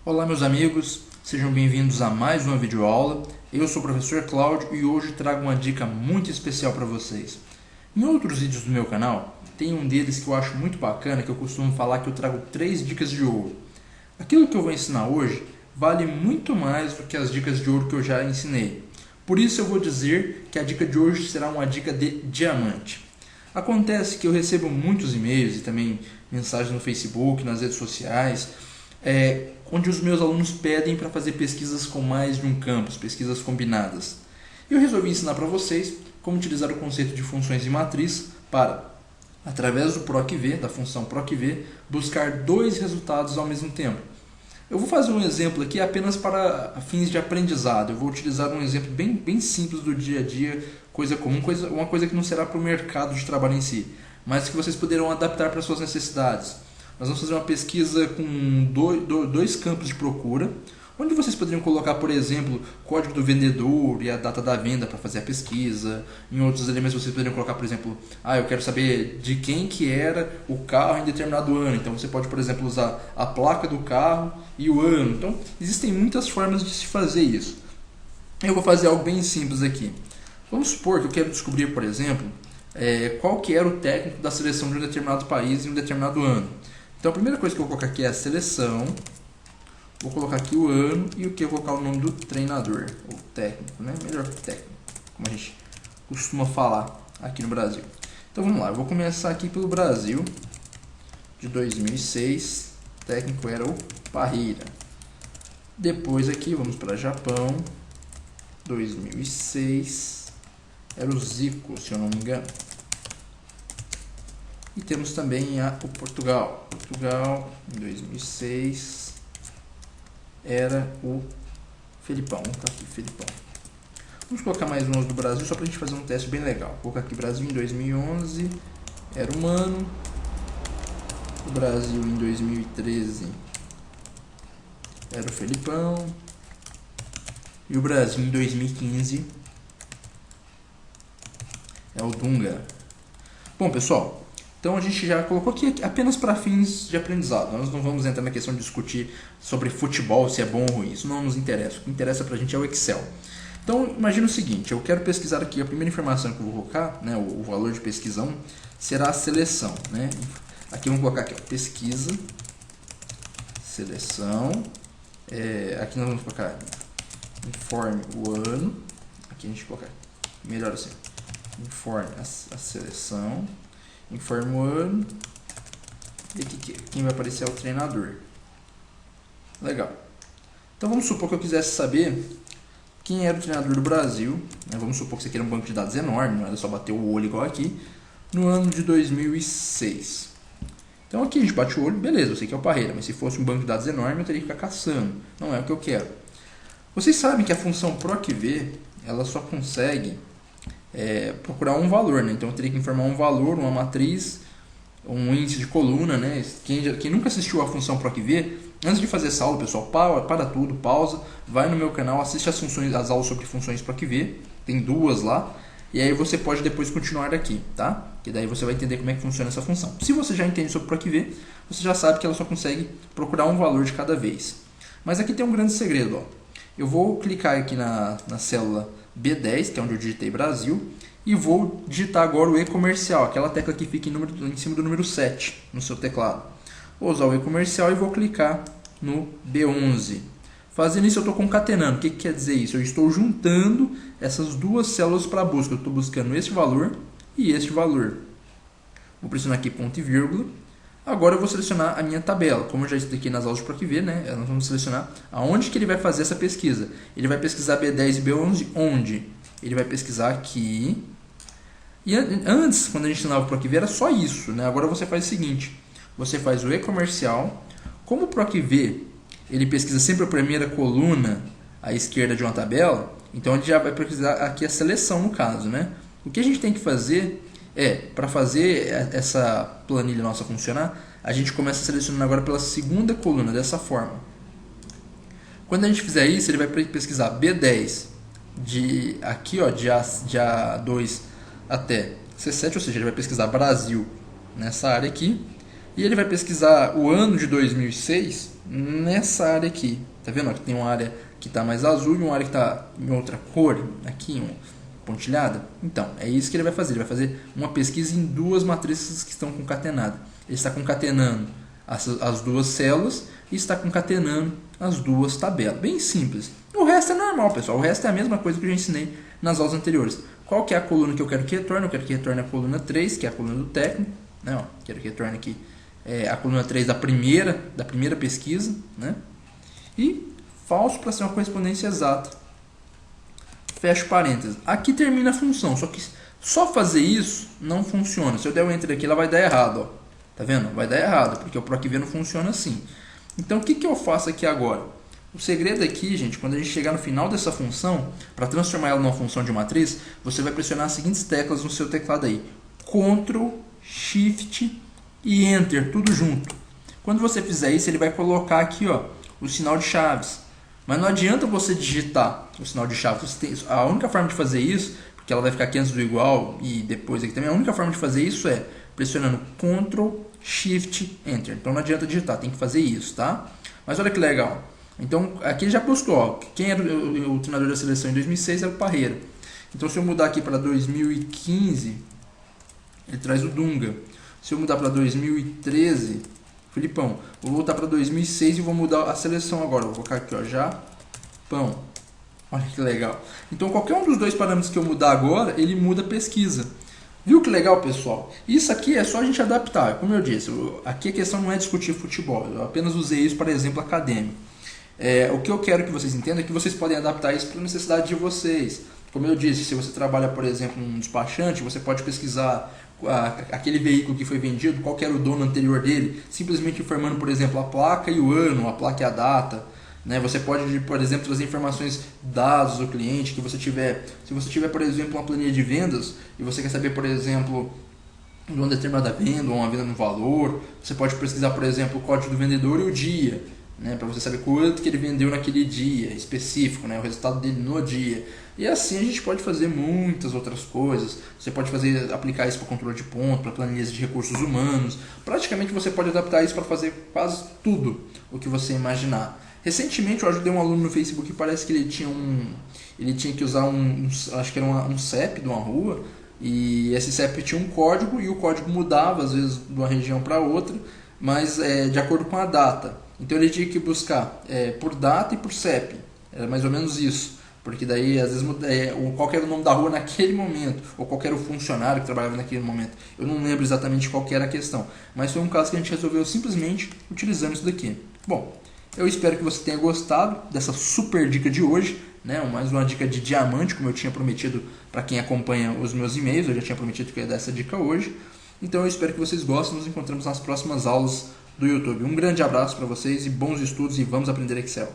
Olá meus amigos, sejam bem-vindos a mais uma videoaula. Eu sou o professor Cláudio e hoje trago uma dica muito especial para vocês. Em outros vídeos do meu canal, tem um deles que eu acho muito bacana, que eu costumo falar que eu trago 3 dicas de ouro. Aquilo que eu vou ensinar hoje vale muito mais do que as dicas de ouro que eu já ensinei. Por isso eu vou dizer que a dica de hoje será uma dica de diamante. Acontece que eu recebo muitos e-mails e também mensagens no Facebook, nas redes sociais, onde os meus alunos pedem para fazer pesquisas com mais de um campus, pesquisas combinadas. Eu resolvi ensinar para vocês como utilizar o conceito de funções de matriz para, através do PROC-V, da função PROC-V, buscar 2 resultados ao mesmo tempo. Eu vou fazer um exemplo aqui apenas para fins de aprendizado. Eu vou utilizar um exemplo bem simples do dia a dia, coisa comum, uma coisa que não será para o mercado de trabalho em si, mas que vocês poderão adaptar para suas necessidades. Nós vamos fazer uma pesquisa com 2 campos de procura, onde vocês poderiam colocar, por exemplo, o código do vendedor e a data da venda para fazer a pesquisa. Em outros elementos vocês poderiam colocar, por exemplo, eu quero saber de quem que era o carro em determinado ano. Então você pode, por exemplo, usar a placa do carro e o ano. Então existem muitas formas de se fazer isso. Eu vou fazer algo bem simples aqui. Vamos supor que eu quero descobrir, por exemplo, qual que era o técnico da seleção de um determinado país em um determinado ano. Então a primeira coisa que eu vou colocar aqui é a seleção. Vou colocar aqui o ano e o que eu vou colocar o nome do treinador, ou técnico, né? Melhor que técnico, como a gente costuma falar aqui no Brasil. Então vamos lá, eu vou começar aqui pelo Brasil, de 2006, o técnico era o Parreira. Depois aqui vamos para Japão, 2006, era o Zico, se eu não me engano. E temos também o Portugal. Portugal, em 2006, era o Felipão. Vamos colocar aqui, Felipão. Vamos colocar mais umas do Brasil, só para a gente fazer um teste bem legal. Vou colocar aqui Brasil em 2011, era o Mano. O Brasil em 2013, era o Felipão. E o Brasil em 2015, é o Dunga. Bom, pessoal, então a gente já colocou aqui apenas para fins de aprendizado. Nós não vamos entrar na questão de discutir sobre futebol, se é bom ou ruim. Isso não nos interessa. O que interessa para a gente é o Excel. Então imagina o seguinte, eu quero pesquisar aqui, a primeira informação que eu vou colocar, né, o valor de pesquisa 1, será a seleção. Né? Aqui vamos colocar aqui, pesquisa, seleção, aqui nós vamos colocar informe o ano, aqui a gente coloca, melhor assim, informe a seleção, informe o ano, e aqui quem vai aparecer é o treinador. Legal. Então vamos supor que eu quisesse saber quem era o treinador do Brasil, né? Vamos supor que você queira um banco de dados enorme, não é só bater o olho igual aqui, no ano de 2006. Então aqui a gente bate o olho, beleza, eu sei que é o Parreira, mas se fosse um banco de dados enorme eu teria que ficar caçando, não é o que eu quero. Vocês sabem que a função PROC-V, ela só consegue procurar um valor, né? Então eu teria que informar um valor, uma matriz, um índice de coluna, né? Quem nunca assistiu a função PROC-V, antes de fazer essa aula, pessoal, para tudo, pausa, vai no meu canal, assiste as aulas sobre funções PROC-V, tem 2 lá, e aí você pode depois continuar daqui, tá? Que daí você vai entender como é que funciona essa função. Se você já entende sobre PROC-V, você já sabe que ela só consegue procurar um valor de cada vez. Mas aqui tem um grande segredo, ó. Eu vou clicar aqui na célula B10, que é onde eu digitei Brasil, e vou digitar agora o e-comercial, aquela tecla que fica em cima do número 7 no seu teclado. Vou usar o e-comercial e vou clicar no B11. Fazendo isso eu estou concatenando. O que quer dizer isso? Eu estou juntando essas 2 células para a busca. Eu estou buscando este valor e este valor. Vou pressionar aqui ponto e vírgula. Agora eu vou selecionar a minha tabela. Como eu já expliquei nas aulas de PROC-V, né? Nós vamos selecionar aonde que ele vai fazer essa pesquisa. Ele vai pesquisar B10 e B11 onde? Ele vai pesquisar aqui. E antes, quando a gente ensinava o PROC-V, era só isso, né? Agora você faz o seguinte. Você faz o e-comercial. Como o PROC-V, ele pesquisa sempre a primeira coluna à esquerda de uma tabela, então ele já vai pesquisar aqui a seleção no caso, né? O que a gente tem que fazer para fazer essa planilha nossa funcionar, a gente começa selecionando agora pela segunda coluna, dessa forma. Quando a gente fizer isso, ele vai pesquisar B10 de aqui, ó, de A2 até C7, ou seja, ele vai pesquisar Brasil nessa área aqui. E ele vai pesquisar o ano de 2006 nessa área aqui. Tá vendo? Aqui tem uma área que está mais azul e uma área que está em outra cor, aqui, uma pontilhada. Então, é isso que ele vai fazer. Ele vai fazer uma pesquisa em duas matrizes que estão concatenadas. Ele está concatenando as duas células e está concatenando as duas tabelas. Bem simples. O resto é normal, pessoal. O resto é a mesma coisa que eu já ensinei nas aulas anteriores. Qual que é a coluna que eu quero que retorne? Eu quero que retorne a coluna 3, que é a coluna do técnico. Né? Ó, quero que retorne aqui a coluna 3 da primeira pesquisa. Né? E falso para ser uma correspondência exata. Fecho parênteses. Aqui termina a função, só que só fazer isso não funciona. Se eu der o enter aqui, ela vai dar errado. Ó. Tá vendo? Vai dar errado, porque o PROC-V não funciona assim. Então, o que eu faço aqui agora? O segredo aqui, gente, quando a gente chegar no final dessa função, para transformar ela numa função de matriz, você vai pressionar as seguintes teclas no seu teclado aí. Ctrl, Shift e Enter, tudo junto. Quando você fizer isso, ele vai colocar aqui, ó, o sinal de chaves. Mas não adianta você digitar o sinal de chaves. A única forma de fazer isso, porque ela vai ficar aqui antes do igual e depois aqui também, a única forma de fazer isso é pressionando Ctrl, Shift, Enter. Então não adianta digitar, tem que fazer isso, tá? Mas olha que legal. Então aqui ele já buscou, ó, quem era o treinador da seleção em 2006 era o Parreira. Então se eu mudar aqui para 2015, ele traz o Dunga. Se eu mudar para 2013, Filipão. Vou voltar para 2006 e vou mudar a seleção agora. Vou colocar aqui, ó, Japão. Olha que legal. Então qualquer um dos dois parâmetros que eu mudar agora, ele muda a pesquisa. Viu que legal, pessoal? Isso aqui é só a gente adaptar. Como eu disse, aqui a questão não é discutir futebol. Eu apenas usei isso para exemplo acadêmico. O que eu quero que vocês entendam é que vocês podem adaptar isso para a necessidade de vocês. Como eu disse, se você trabalha, por exemplo, num despachante, você pode pesquisar aquele veículo que foi vendido, qual que era o dono anterior dele, simplesmente informando, por exemplo, a placa e o ano, a placa e a data. Né? Você pode, por exemplo, trazer informações, dados do cliente que você tiver. Se você tiver, por exemplo, uma planilha de vendas e você quer saber, por exemplo, de uma determinada venda ou uma venda no valor, você pode pesquisar, por exemplo, o código do vendedor e o dia, né? Para você saber quanto que ele vendeu naquele dia específico, né? O resultado dele no dia. E assim a gente pode fazer muitas outras coisas. Você pode aplicar isso para controle de ponto, para planilhas de recursos humanos. Praticamente você pode adaptar isso para fazer quase tudo o que você imaginar. Recentemente eu ajudei um aluno no Facebook que parece que ele tinha que usar acho que era um CEP de uma rua, e esse CEP tinha um código e o código mudava às vezes de uma região para outra, mas de acordo com a data. Então ele tinha que buscar por data e por CEP, era mais ou menos isso, porque daí às vezes qual era o nome da rua naquele momento, ou qual era o funcionário que trabalhava naquele momento. Eu não lembro exatamente qual era a questão, mas foi um caso que a gente resolveu simplesmente utilizando isso daqui. Bom, eu espero que você tenha gostado dessa super dica de hoje, né? Mais uma dica de diamante, como eu tinha prometido para quem acompanha os meus e-mails. Eu já tinha prometido que ia dar essa dica hoje. Então eu espero que vocês gostem. Nos encontramos nas próximas aulas do YouTube. Um grande abraço para vocês e bons estudos, e vamos aprender Excel.